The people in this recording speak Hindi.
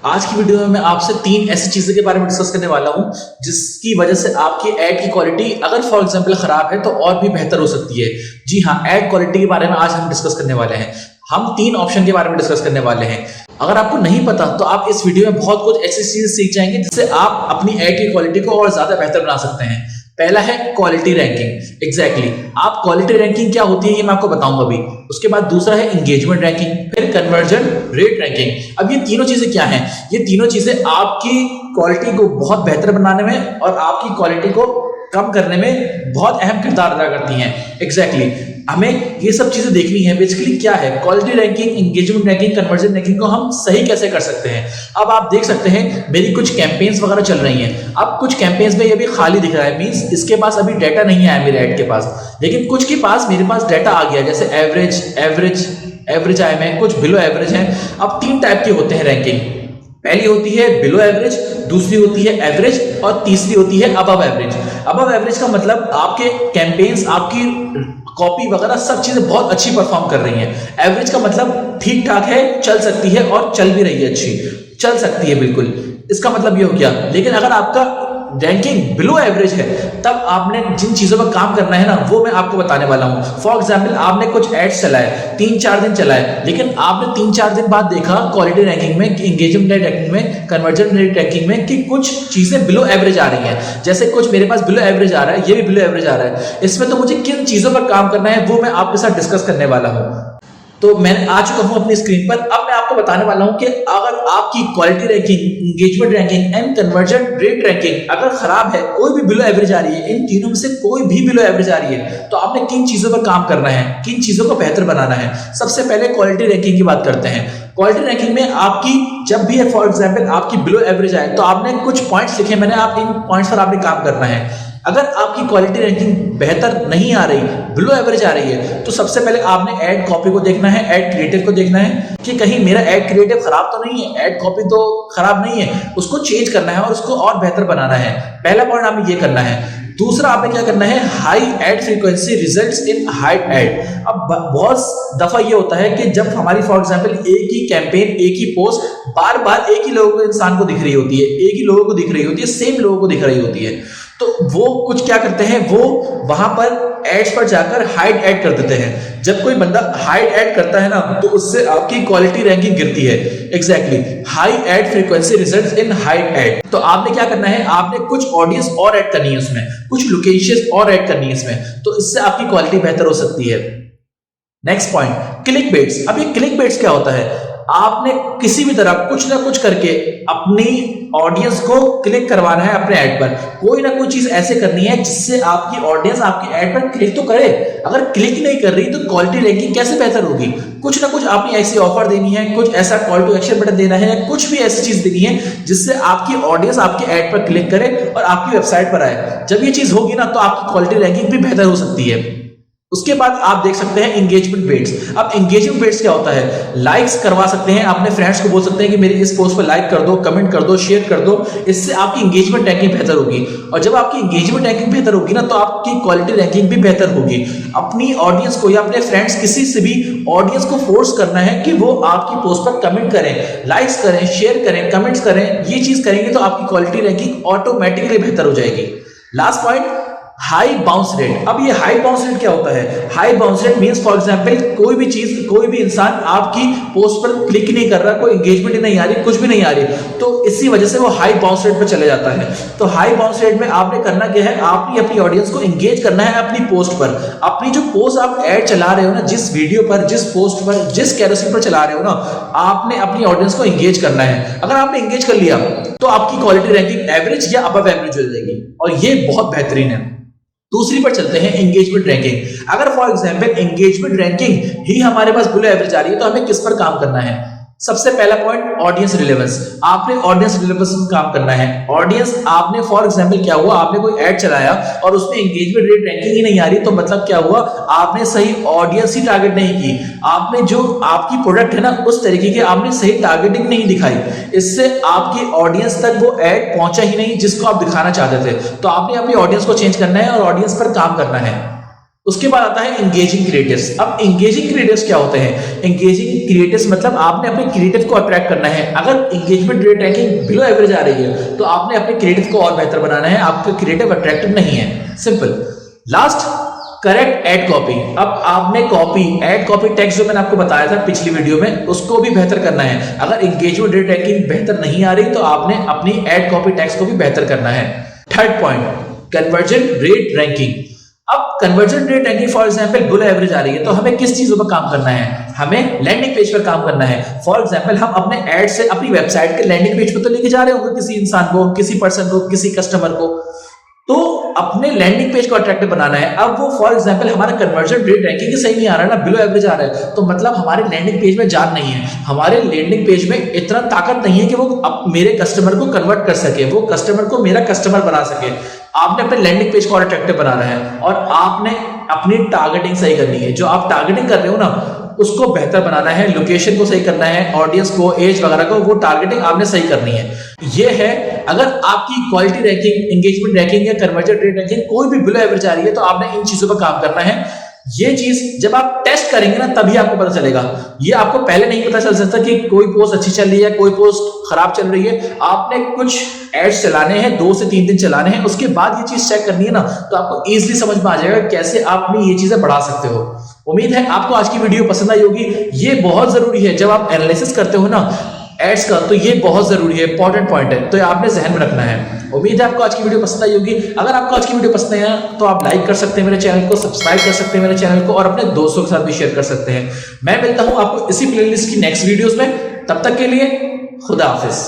आज की वीडियो में मैं आपसे 3 ऐसी चीजें के बारे में डिस्कस करने वाला हूं जिसकी वजह से आपकी ऐड की क्वालिटी अगर फॉर एग्जांपल खराब है तो और भी बेहतर हो सकती है। जी हाँ, ऐड क्वालिटी के बारे में आज हम डिस्कस करने वाले हैं। हम 3 ऑप्शन के बारे में डिस्कस करने वाले हैं। अगर आपको नहीं पता तो आप इस वीडियो में बहुत कुछ ऐसी चीजें सीख जाएंगे जिससे आप अपनी ऐड की क्वालिटी को और ज्यादा बेहतर बना सकते हैं। पहला है क्वालिटी रैंकिंग। एग्जैक्टली आप क्वालिटी रैंकिंग क्या होती है ये मैं आपको बताऊंगा अभी। उसके बाद दूसरा है एंगेजमेंट रैंकिंग, फिर कन्वर्जन रेट रैंकिंग। अब ये तीनों चीजें क्या हैं? ये तीनों चीजें आपकी क्वालिटी को बहुत बेहतर बनाने में और आपकी क्वालिटी को कम करने में बहुत अहम किरदार अदा करती हैं। एग्जैक्टली हमें ये सब चीजें देखनी है। बेसिकली क्या है quality ranking, engagement ranking, conversion ranking को हम सही कैसे कर सकते हैं। अब आप देख सकते हैं मेरी कुछ कैंपेन्स वगैरह चल रही हैं। अब कुछ कैंपेन्स में ये भी खाली दिख रहा है, मींस इसके पास अभी डाटा नहीं आया मेरे ऐड के पास, लेकिन कुछ के पास मेरे पास डाटा आ गया, जैसे एवरेज आए हैं, कुछ बिलो एवरेज हैं। अब 3 टाइप के होते हैं रैंकिंग। पहली होती है बिलो एवरेज, दूसरी होती है एवरेज और तीसरी होती है अबव एवरेज। अबव एवरेज का मतलब आपके कैंपेन्स, आपकी कॉपी वगैरह सब चीजें बहुत अच्छी परफॉर्म कर रही हैं। एवरेज का मतलब ठीक ठाक है, चल सकती है और चल भी रही है, अच्छी चल सकती है बिल्कुल। इसका मतलब ये हो गया। लेकिन अगर आपका रैंकिंग बिलो एवरेज है तब आपने जिन चीजों पर काम करना है ना वो मैं आपको बताने वाला हूं। फॉर एग्जांपल आपने कुछ एड्स चलाए, 3-4 दिन चलाए, लेकिन आपने 3-4 दिन बाद देखा क्वालिटी रैंकिंग में, एंगेजमेंट रैंकिंग में, कन्वर्जन रेट रैंकिंग में कि कुछ चीजें बिलो एवरेज आ रही हैं। जैसे कुछ मेरे पास बिलो एवरेज आ रहा है, ये भी बिलो एवरेज आ रहा है। इसमें तो मुझे किन चीजों पर काम करना है वो मैं आपके साथ डिस्कस करने वाला हूं। तो मैं आ चुका हूं अपनी स्क्रीन पर। अब मैं आपको बताने वाला हूं कि अगर आपकी quality ranking, engagement ranking and conversion rate ranking अगर खराब है, कोई भी बिलो एवरेज आ रही है, इन तीनों में से कोई भी बिलो एवरेज आ रही है, तो आपने किन चीजों पर काम करना है, किन चीजों को बेहतर बनाना है। सबसे पहले क्वालिटी रैंकिंग की बात करते हैं। क्वालिटी रैंकिंग में आपकी जब भी फॉर एग्जांपल आपकी बिलो एवरेज आए तो आपने कुछ पॉइंट्स लिखे मैंने, आप इन पॉइंट्स पर आपने काम करना है। अगर आपकी क्वालिटी रैंकिंग बेहतर नहीं आ रही, बिलो एवरेज आ रही है, तो सबसे पहले आपने ऐड कॉपी को देखना है, ऐड क्रिएटिव को देखना है कि कहीं मेरा ऐड क्रिएटिव खराब तो नहीं है, ऐड कॉपी तो खराब नहीं है, उसको चेंज करना है और उसको और बेहतर बनाना है। पहला पॉइंट आपने ये करना है। दूसरा आपने क्या करना है, high ad frequency results in high ad. अब बहुत दफा ये होता है कि जब हमारी फॉर एग्जांपल एक ही कैंपेन, एक ही पोस्ट बार बार एक ही लोगों को, इंसान को दिख रही होती है, एक ही लोगों को दिख रही होती है, सेम लोगों को दिख रही होती है, तो वो कुछ क्या करते हैं, वो वहां पर एड्स पर जाकर हाइड ऐड कर देते हैं। जब कोई बंदा हाइड ऐड करता है ना तो उससे आपकी क्वालिटी रैंकिंग गिरती है। Exactly high ad frequency results in high ad. तो आपने क्या करना है, आपने कुछ ऑडियंस और ऐड करनी है उसमें, कुछ लोकेशंस और ऐड करनी है इसमें, तो इससे आपकी क्वालिटी बेहतर हो सकती है। Next point, click baits. अब ये क्लिक बेट्स क्या होता है? आपने किसी भी तरह कुछ ना कुछ करके अपनी ऑडियंस को क्लिक करवाना है अपने ऐड पर। कोई ना कोई चीज ऐसे करनी है जिससे आपकी ऑडियंस आपकी ऐड पर क्लिक तो करे। अगर क्लिक नहीं कर रही तो क्वालिटी रैंकिंग कैसे बेहतर होगी? कुछ ना कुछ आपने ऐसी ऑफर देनी है, कुछ ऐसा कॉल टू एक्शन बटन देना है, कुछ भी ऐसी चीज देनी है जिससे आपकी ऑडियंस आपके ऐड पर क्लिक करे और आपकी वेबसाइट पर आए। जब ये चीज होगी ना तो आपकी क्वालिटी रैंकिंग भी बेहतर हो सकती है। उसके बाद आप देख सकते हैं एंगेजमेंट रेट्स। अब एंगेजमेंट रेट्स क्या होता है? लाइक्स करवा सकते हैं, अपने फ्रेंड्स को बोल सकते हैं कि मेरी इस पोस्ट पर लाइक कर दो, कमेंट कर दो, शेयर कर दो, इससे आपकी एंगेजमेंट रैंकिंग बेहतर होगी। और जब आपकी एंगेजमेंट रैंकिंग बेहतर होगी ना तो आपकी क्वालिटी रैंकिंग भी बेहतर होगी। अपनी ऑडियंस को या अपने फ्रेंड्स, किसी से भी ऑडियंस को फोर्स करना है कि वो आपकी पोस्ट पर कमेंट करें, लाइक्स करें, शेयर करें, कमेंट्स करें। ये चीज करेंगे तो आपकी क्वालिटी रैंकिंग ऑटोमेटिकली बेहतर हो जाएगी। Last point, high bounce rate. अब ये हाई बाउंस रेट क्या होता है? High bounce rate means for example कोई भी चीज, कोई भी इंसान आपकी पोस्ट पर क्लिक नहीं कर रहा, कोई एंगेजमेंट नहीं आ रही, कुछ भी नहीं आ रही, तो इसी वजह से वो हाई बाउंस रेट पर चले जाता है। तो हाई बाउंस रेट में आपने करना क्या है, आपने अपनी ऑडियंस को एंगेज करना है अपनी पोस्ट पर। अपनी जो पोस्ट आप ऐड चला रहे हो ना, जिस वीडियो पर, जिस पोस्ट पर, जिस कैरोसेल पर चला रहे हो ना, आपने अपनी ऑडियंस को एंगेज करना है। अगर आपने एंगेज कर लिया तो आपकी क्वालिटी रैंकिंग एवरेज या अबव एवरेज हो जाएगी और ये बहुत बेहतरीन है। दूसरी पर चलते हैं एंगेजमेंट रैंकिंग। अगर फॉर एग्जांपल एंगेजमेंट रैंकिंग ही हमारे पास बिलो एवरेज आ रही है तो हमें किस पर काम करना है? सबसे पहला पॉइंट, ऑडियंस रिलेवेंस। आपने ऑडियंस रिलेवेंस में काम करना है। ऑडियंस, आपने फॉर एग्जांपल क्या हुआ, आपने कोई ऐड चलाया और उसमें एंगेजमेंट रेट रैंकिंग ही नहीं आ रही, तो मतलब क्या हुआ, आपने सही ऑडियंस ही टारगेट नहीं की। आपने जो आपकी प्रोडक्ट है ना उस तरीके की आपने सही टारगेटिंग नहीं दिखाई, इससे आपकी ऑडियंस तक वो ऐड पहुंचा ही नहीं जिसको आप दिखाना चाहते थे। तो आपने अपनी ऑडियंस को चेंज करना है और ऑडियंस पर काम करना है। उसके बाद आता है इंगेजिंग क्रिएटिव्स। अब इंगेजिंग क्रिएटिव्स क्या होते हैं? इंगेजिंग क्रिएटिव्स मतलब आपने अपने क्रिएटिव को अट्रैक्ट करना है। अगर engagement rate ranking below average आ रही है तो आपने अपने क्रिएटिव को और बेहतर बनाना है, आपका क्रिएटिव अट्रैक्टिव नहीं है, simple. Last, correct ad copy. अब आपने एड कॉपी टेक्स्ट जो मैंने आपको बताया था पिछली वीडियो में, उसको भी बेहतर करना है। अगर इंगेजमेंट रेट रैंकिंग बेहतर नहीं आ रही तो आपने अपनी एड कॉपी टेक्स्ट को भी बेहतर करना है। Third point, conversion rate ranking. अब conversion rate ranking for example below average आ रही है तो हमें किस चीजों पर काम करना है? हमें लैंडिंग पेज पर काम करना है। फॉर एग्जांपल हम अपने ऐड से अपनी वेबसाइट के लैंडिंग पेज पर तो लेके जा रहे होंगे किसी इंसान को, किसी पर्सन को, किसी कस्टमर को, तो अपने लैंडिंग पेज को अट्रैक्टिव बनाना है। अब वो फॉर एग्जांपल हमारा कन्वर्जन रेट रैंकिंग सही नहीं आ रहा है ना, बिलो एवरेज आ रहा है, तो मतलब हमारे लैंडिंग पेज में जान नहीं है, हमारे लैंडिंग पेज में इतना ताकत नहीं है कि वो मेरे कस्टमर को कन्वर्ट कर सके, वो कस्टमर को मेरा कस्टमर बना सके। आपने अपने लैंडिंग पेज को और अट्रैक्टिव बनाना है और आपने अपनी टारगेटिंग सही करनी है। जो आप टारगेटिंग कर रहे हो ना उसको बेहतर बनाना है, लोकेशन को सही करना है, ऑडियंस को, एज वगैरह को, वो टारगेटिंग आपने सही करनी है। ये है, अगर आपकी क्वालिटी रैंकिंग, एंगेजमेंट रैंकिंग या कन्वर्जन रेट रैंकिंग कोई भी बिलो एवरेज आ रही है तो आपने इन चीजों पर काम करना है। ये चीज जब आप टेस्ट करेंगे ना तभी आपको पता चलेगा। ये आपको पहले नहीं पता चल सकता कि कोई पोस्ट अच्छी चल रही है, कोई पोस्ट खराब चल रही है। आपने कुछ एड्स चलाने हैं, 2 से 3 दिन चलाने हैं, उसके बाद ये चीज चेक करनी है ना, तो आपको इजीली समझ में आ जाएगा कैसे आप अपनी ये चीजें बढ़ा सकते हो। उम्मीद है आपको आज की वीडियो पसंद आई होगी। ये बहुत जरूरी है, जब आप एनालिसिस करते हो ना एड्स का, तो ये बहुत जरूरी है, इंपॉर्टेंट पॉइंट है, तो ये आपने जहन में रखना है। उम्मीद है आपको आज की वीडियो पसंद आई होगी। अगर आपको आज की वीडियो पसंद आई है तो आप लाइक कर सकते हैं मेरे चैनल को, सब्सक्राइब कर सकते हैं मेरे चैनल को और अपने दोस्तों के साथ भी शेयर कर सकते हैं। मैं मिलता हूं आपको इसी प्लेलिस्ट की नेक्स्ट वीडियोस में, तब तक के लिए खुदा हाफिज।